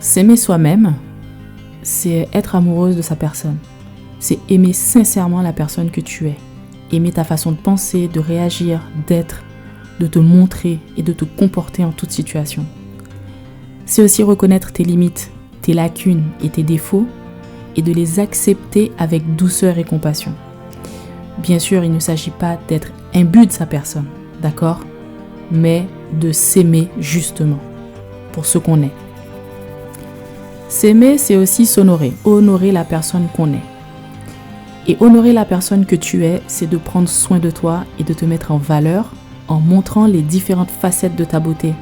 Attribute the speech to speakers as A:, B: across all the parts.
A: S'aimer soi-même, c'est être amoureuse de sa personne. C'est aimer sincèrement la personne que tu es. Aimer ta façon de penser, de réagir, d'être, de te montrer et de te comporter en toute situation. C'est aussi reconnaître tes limites, tes lacunes et tes défauts et de les accepter avec douceur et compassion. Bien sûr, il ne s'agit pas d'être imbu de sa personne, d'accord ? Mais de s'aimer justement, pour ce qu'on est. S'aimer, c'est aussi s'honorer, honorer la personne qu'on est. Et honorer la personne que tu es, c'est de prendre soin de toi et de te mettre en valeur en montrant les différentes facettes de ta beauté,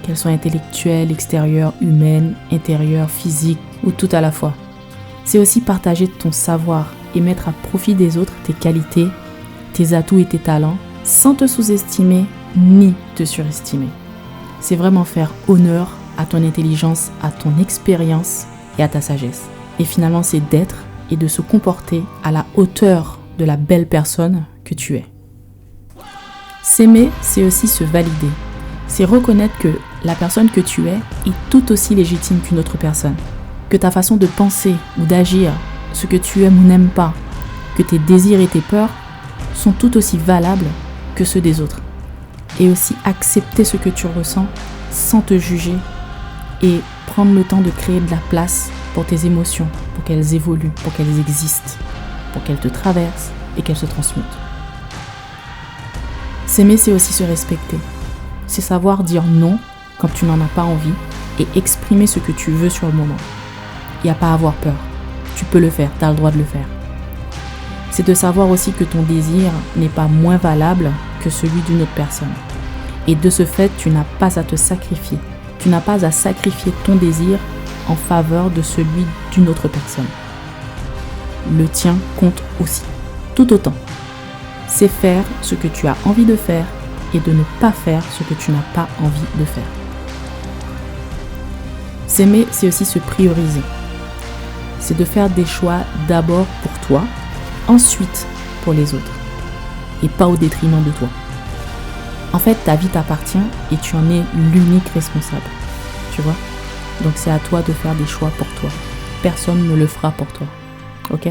A: qu'elles soient intellectuelles, extérieures, humaines, intérieures, physiques ou tout à la fois. C'est aussi partager ton savoir et mettre à profit des autres tes qualités, tes atouts et tes talents, sans te sous-estimer ni te surestimer. C'est vraiment faire honneur à ton intelligence, à ton expérience et à ta sagesse. Et finalement, c'est d'être et de se comporter à la hauteur de la belle personne que tu es. S'aimer, c'est aussi se valider. C'est reconnaître que la personne que tu es est tout aussi légitime qu'une autre personne. Que ta façon de penser ou d'agir, ce que tu aimes ou n'aimes pas, que tes désirs et tes peurs sont tout aussi valables que ceux des autres. Et aussi accepter ce que tu ressens sans te juger et prendre le temps de créer de la place pour tes émotions, pour qu'elles évoluent, pour qu'elles existent, pour qu'elles te traversent et qu'elles se transmutent. S'aimer, c'est aussi se respecter. C'est savoir dire non quand tu n'en as pas envie et exprimer ce que tu veux sur le moment. Il n'y a pas à avoir peur. Tu peux le faire, tu as le droit de le faire. C'est de savoir aussi que ton désir n'est pas moins valable que celui d'une autre personne. Et de ce fait, tu n'as pas à te sacrifier. Tu n'as pas à sacrifier ton désir en faveur de celui d'une autre personne. Le tien compte aussi, tout autant. C'est faire ce que tu as envie de faire et de ne pas faire ce que tu n'as pas envie de faire. S'aimer, c'est aussi se prioriser. C'est de faire des choix d'abord pour toi, ensuite pour les autres, et pas au détriment de toi. En fait, ta vie t'appartient et tu en es l'unique responsable, tu vois ? Donc c'est à toi de faire des choix pour toi. Personne ne le fera pour toi, ok ?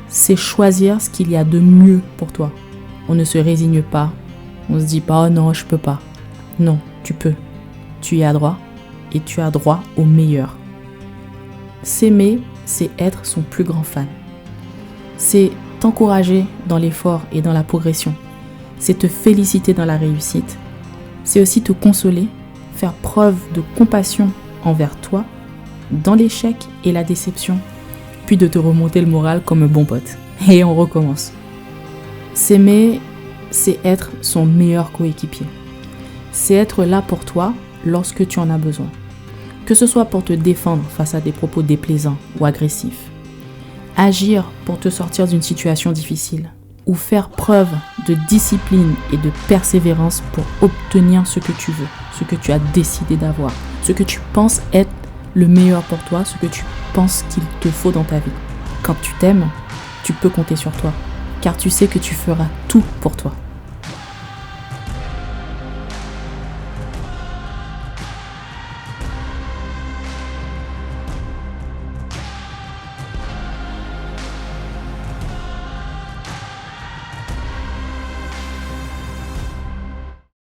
A: C'est choisir ce qu'il y a de mieux pour toi. On ne se résigne pas, on se dit pas « oh non, je peux pas ». Non, tu peux. Tu y as droit et tu as droit au meilleur. S'aimer, c'est être son plus grand fan. C'est t'encourager dans l'effort et dans la progression. C'est te féliciter dans la réussite. C'est aussi te consoler, faire preuve de compassion envers toi, dans l'échec et la déception, puis de te remonter le moral comme un bon pote. Et on recommence. S'aimer, c'est être son meilleur coéquipier. C'est être là pour toi lorsque tu en as besoin. Que ce soit pour te défendre face à des propos déplaisants ou agressifs, agir pour te sortir d'une situation difficile, ou faire preuve de discipline et de persévérance pour obtenir ce que tu veux, ce que tu as décidé d'avoir, ce que tu penses être le meilleur pour toi, ce que tu penses qu'il te faut dans ta vie. Quand tu t'aimes, tu peux compter sur toi, car tu sais que tu feras tout pour toi.